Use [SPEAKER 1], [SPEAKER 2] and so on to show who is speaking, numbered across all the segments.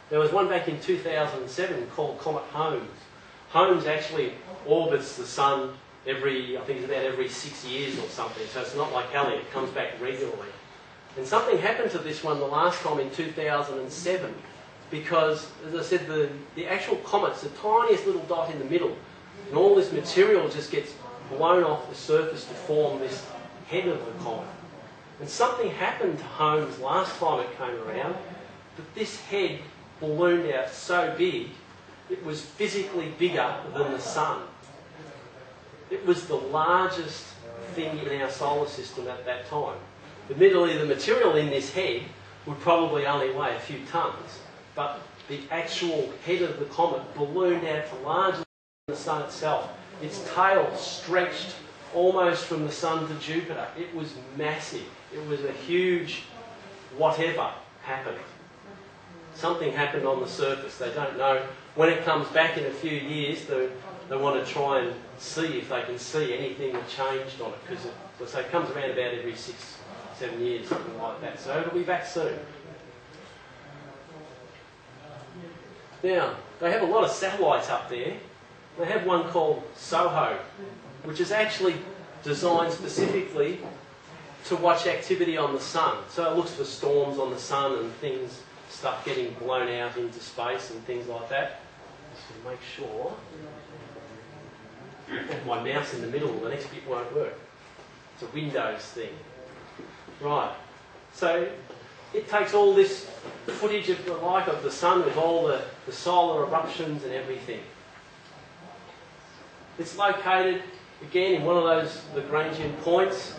[SPEAKER 1] There was one back in 2007 called Comet Holmes. Holmes actually orbits the Sun every 6 years or something, so it's not like Halley, it comes back regularly. And something happened to this one the last time in 2007, because, as I said, the actual comet's the tiniest little dot in the middle, and all this material just gets blown off the surface to form this head of the comet. And something happened to Holmes last time it came around, that this head ballooned out so big, it was physically bigger than the Sun. It was the largest thing in our solar system at that time. Admittedly, the material in this head would probably only weigh a few tons, but the actual head of the comet ballooned out to larger than the Sun itself. Its tail stretched almost from the Sun to Jupiter. It was massive. It was a huge whatever happened. Something happened on the surface. They don't know. When it comes back in a few years, they want to try and see if they can see anything that changed on it, because it comes around about every 6-7 years, something like that. So it'll be back soon. Now, they have a lot of satellites up there. They have one called SOHO, which is actually designed specifically to watch activity on the Sun. So it looks for storms on the Sun and things, stuff getting blown out into space and things like that. Just to make sure. I have my mouse in the middle, the next bit won't work. It's a Windows thing. Right. So it takes all this footage of the Sun with all the solar eruptions and everything. It's located, again, in one of those Lagrangian points.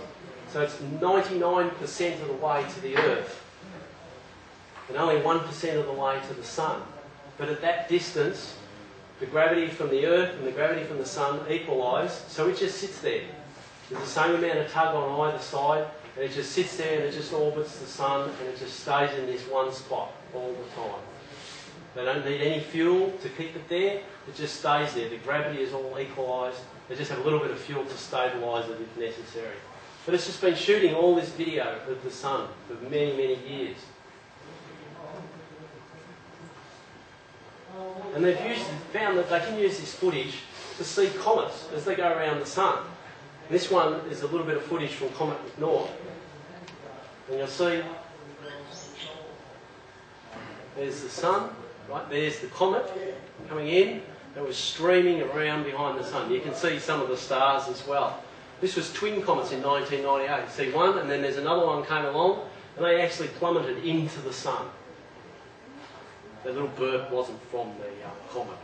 [SPEAKER 1] So it's 99% of the way to the Earth, and only 1% of the way to the Sun. But at that distance, the gravity from the Earth and the gravity from the Sun equalise, so it just sits there. There's the same amount of tug on either side, and it just sits there and it just orbits the Sun, and it just stays in this one spot all the time. They don't need any fuel to keep it there, it just stays there. The gravity is all equalised. They just have a little bit of fuel to stabilise it if necessary. But it's just been shooting all this video of the Sun for many, many years. And they've found that they can use this footage to see comets as they go around the Sun. And this one is a little bit of footage from Comet McNaught. And you'll see there's the Sun, right? There's the comet coming in. It was streaming around behind the Sun. You can see some of the stars as well. This was twin comets in 1998. You see one, and then there's another one came along, and they actually plummeted into the Sun. The little burp wasn't from the comet.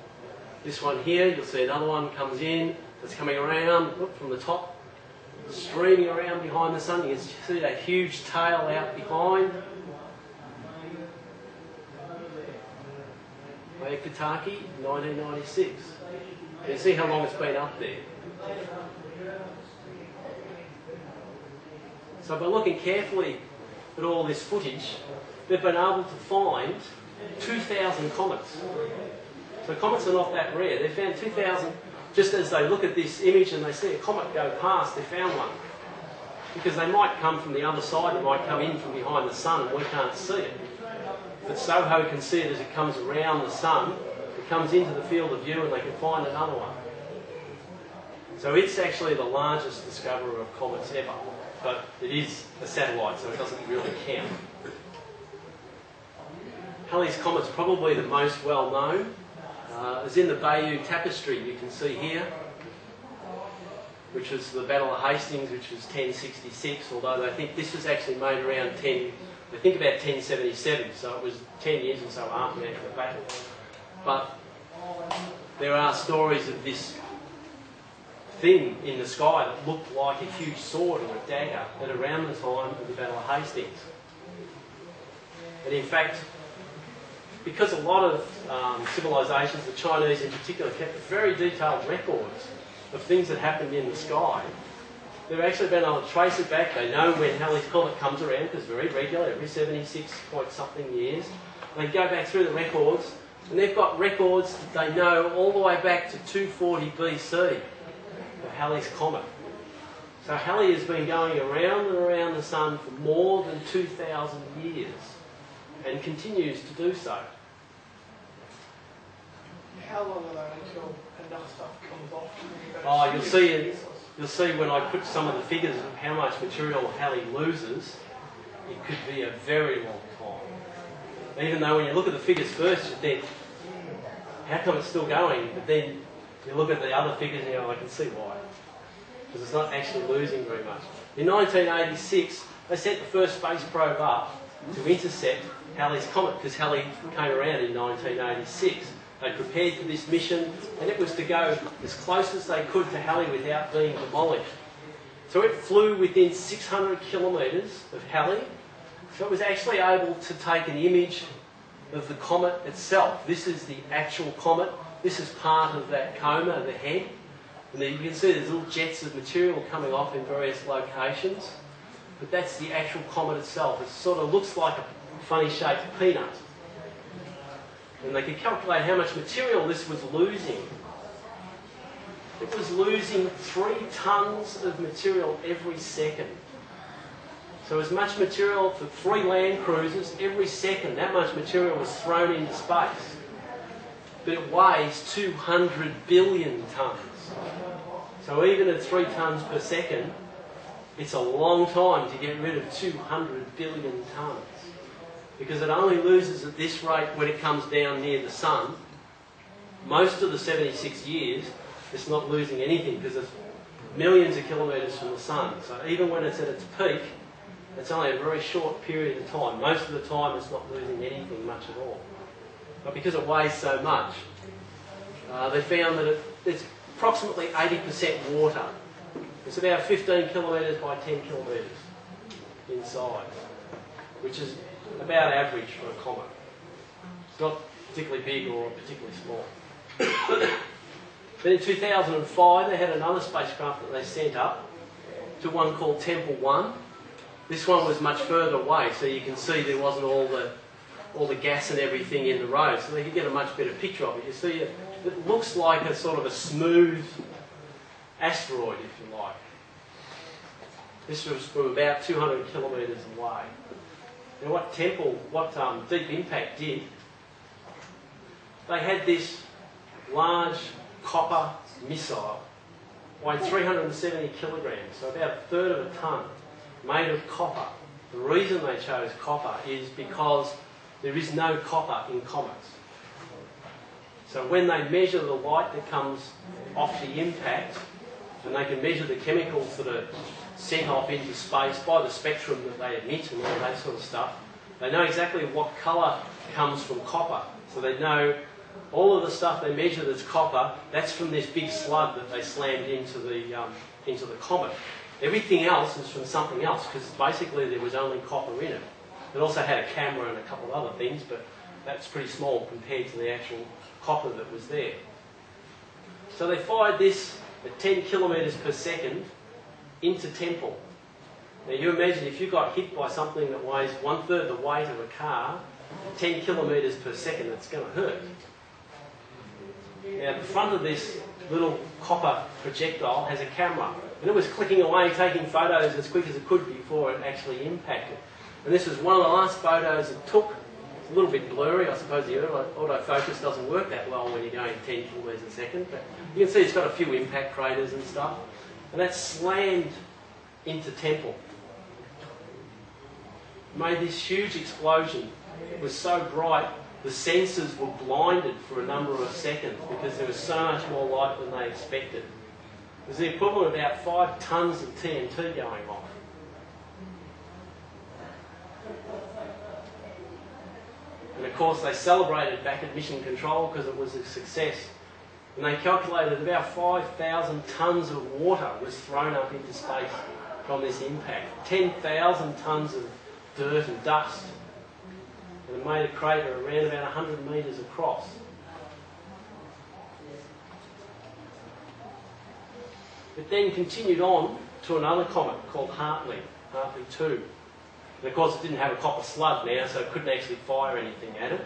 [SPEAKER 1] This one here, you'll see another one comes in, that's coming around, look, from the top, streaming around behind the Sun. You can see that huge tail out behind. Hyakutake, 1996. You can see how long it's been up there. So by looking carefully at all this footage, they've been able to find 2,000 comets. So comets are not that rare. They found 2,000, just as they look at this image and they see a comet go past, they found one. Because they might come from the other side, it might come in from behind the Sun and we can't see it. But SOHO can see it as it comes around the Sun, it comes into the field of view and they can find another one. So it's actually the largest discoverer of comets ever. But it is a satellite, so it doesn't really count. Halley's Comet's probably the most well known. It's in the Bayeux Tapestry you can see here, which was the Battle of Hastings, which was 1066, although they think this was actually made around they think about 1077, so it was 10 years or so after the actual battle. But there are stories of this thing in the sky that looked like a huge sword or a dagger at around the time of the Battle of Hastings. And in fact, because a lot of civilisations, the Chinese in particular, kept very detailed records of things that happened in the sky, they've actually been able to trace it back. They know when Halley's Comet comes around, because it's very regular, every 76 point something years. They go back through the records, and they've got records that they know all the way back to 240 BC of Halley's Comet. So Halley has been going around and around the Sun for more than 2,000 years and continues to do so.
[SPEAKER 2] How long are they until enough stuff comes off?
[SPEAKER 1] Oh, you'll see when I put some of the figures of how much material Halley loses, it could be a very long time. Even though when you look at the figures first, you think, how come it's still going? But then you look at the other figures and you go, I can see why. Because it's not actually losing very much. In 1986, they sent the first space probe up to intercept Halley's Comet, because Halley came around in 1986. They prepared for this mission, and it was to go as close as they could to Halley without being demolished. So it flew within 600 kilometres of Halley, so it was actually able to take an image of the comet itself. This is the actual comet. This is part of that coma, the head. And then you can see there's little jets of material coming off in various locations. But that's the actual comet itself. It sort of looks like a funny shaped peanut. And they could calculate how much material this was losing. It was losing 3 tonnes of material every second. So as much material for 3 land cruisers every second, that much material was thrown into space. But it weighs 200 billion tonnes. So even at 3 tonnes per second, it's a long time to get rid of 200 billion tonnes. Because it only loses at this rate when it comes down near the sun. Most of the 76 years, it's not losing anything because it's millions of kilometres from the sun. So even when it's at its peak, it's only a very short period of time. Most of the time, it's not losing anything much at all. But because it weighs so much, they found that it's approximately 80% water. It's about 15 kilometres by 10 kilometres inside, which is about average for a comet. It's not particularly big or particularly small. But in 2005, they had another spacecraft that they sent up to one called Tempel 1. This one was much further away, so you can see there wasn't all the gas and everything in the road, so they could get a much better picture of it. You see, it looks like a sort of a smooth asteroid, if you like. This was from about 200 kilometres away. And what Deep Impact did, they had this large copper missile weighing 370 kilograms, so about a third of a tonne, made of copper. The reason they chose copper is because there is no copper in comets. So when they measure the light that comes off the impact, and they can measure the chemicals that are sent off into space by the spectrum that they emit and all that sort of stuff, they know exactly what colour comes from copper. So they know all of the stuff they measure that's copper, that's from this big slug that they slammed into the comet. Everything else is from something else, because basically there was only copper in it. It also had a camera and a couple of other things, but that's pretty small compared to the actual copper that was there. So they fired this at 10 kilometres per second into Tempel. Now you imagine if you got hit by something that weighs 1/3 the weight of a car, at 10 kilometres per second, it's going to hurt. Now the front of this little copper projectile has a camera, and it was clicking away, taking photos as quick as it could before it actually impacted. And this was one of the last photos it took. It's a little bit blurry, I suppose the autofocus doesn't work that well when you're going 10 kilometres a second, but you can see it's got a few impact craters and stuff. And that slammed into Tempel. Made this huge explosion. It was so bright, the sensors were blinded for a number of seconds because there was so much more light than they expected. It was the equivalent of about 5 tonnes of TNT going off. And of course they celebrated back at Mission Control because it was a success. And they calculated about 5,000 tonnes of water was thrown up into space from this impact. 10,000 tonnes of dirt and dust. And it made a crater around about 100 metres across. It then continued on to another comet called Hartley 2. And of course it didn't have a copper slug now, so it couldn't actually fire anything at it.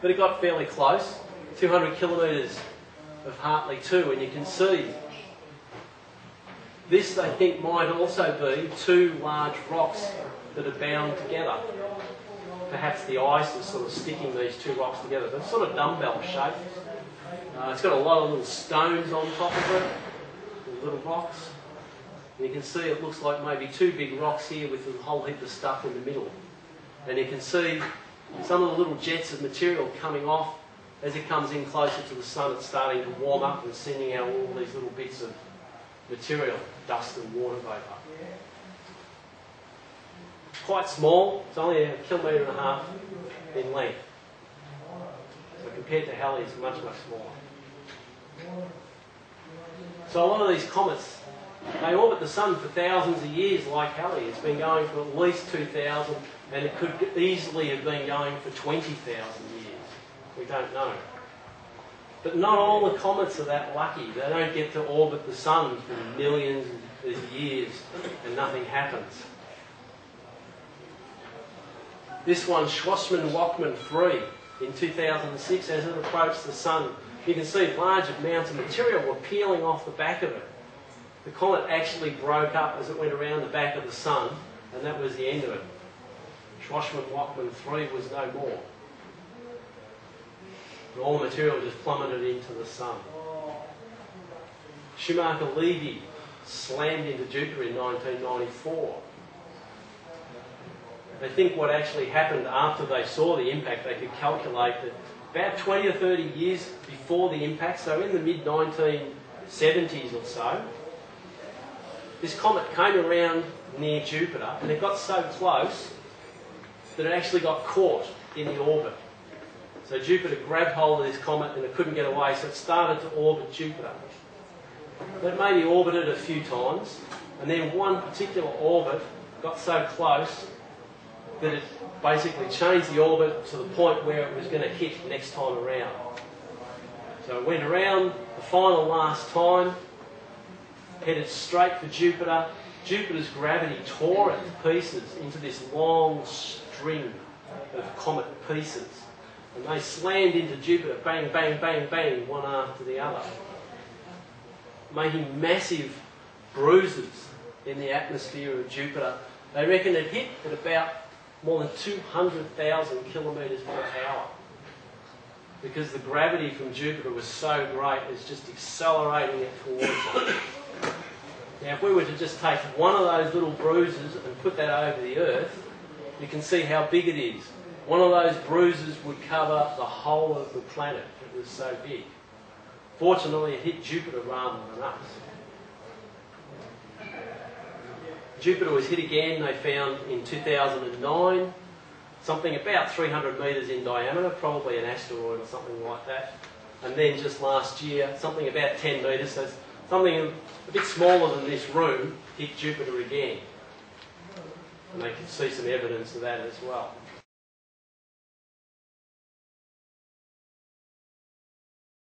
[SPEAKER 1] But it got fairly close, 200 kilometres of Hartley 2, and you can see this, they think, might also be 2 large rocks that are bound together. perhaps the ice is sort of sticking these two rocks together. They're sort of dumbbell shaped. It's got a lot of little stones on top of it, little rocks. And you can see it looks like maybe two big rocks here with a whole heap of stuff in the middle. And you can see some of the little jets of material coming off. As it comes in closer to the sun, it's starting to warm up and sending out all these little bits of material, dust and water vapour. Quite small, it's only 1.5 kilometres in length. So compared to Halley, it's much, much smaller. So a lot of these comets, they orbit the sun for thousands of years like Halley. It's been going for at least 2,000, and it could easily have been going for 20,000 years. We don't know. But not all the comets are that lucky. They don't get to orbit the sun for millions of years and nothing happens. This one, Schwarzmann-Wachmann 3, in 2006, as it approached the sun, you can see large amounts of material were peeling off the back of it. The comet actually broke up as it went around the back of the sun, and that was the end of it. Schwarzmann-Wachmann 3 was no more. And all the material just plummeted into the sun. Schumacher-Levy slammed into Jupiter in 1994. They think what actually happened after they saw the impact, they could calculate that about 20 or 30 years before the impact, so in the mid-1970s or so, this comet came around near Jupiter and it got so close that it actually got caught in the orbit. So Jupiter grabbed hold of this comet and it couldn't get away, so it started to orbit Jupiter. But it maybe orbited a few times, and then one particular orbit got so close that it basically changed the orbit to the point where it was going to hit next time around. So it went around the final last time, headed straight for Jupiter. Jupiter's gravity tore it to pieces into this long string of comet pieces. And they slammed into Jupiter, bang, bang, bang, bang, one after the other, making massive bruises in the atmosphere of Jupiter. They reckon it hit at about more than 200,000 kilometres per hour, because the gravity from Jupiter was so great, it's just accelerating it towards it. Now, if we were to just take one of those little bruises and put that over the Earth, you can see how big it is. One of those bruises would cover the whole of the planet. It was so big. Fortunately, it hit Jupiter rather than us. Jupiter was hit again, they found, in 2009. Something about 300 metres in diameter, probably an asteroid or something like that. And then just last year, something about 10 metres, so something a bit smaller than this room, hit Jupiter again. And they could see some evidence of that as well.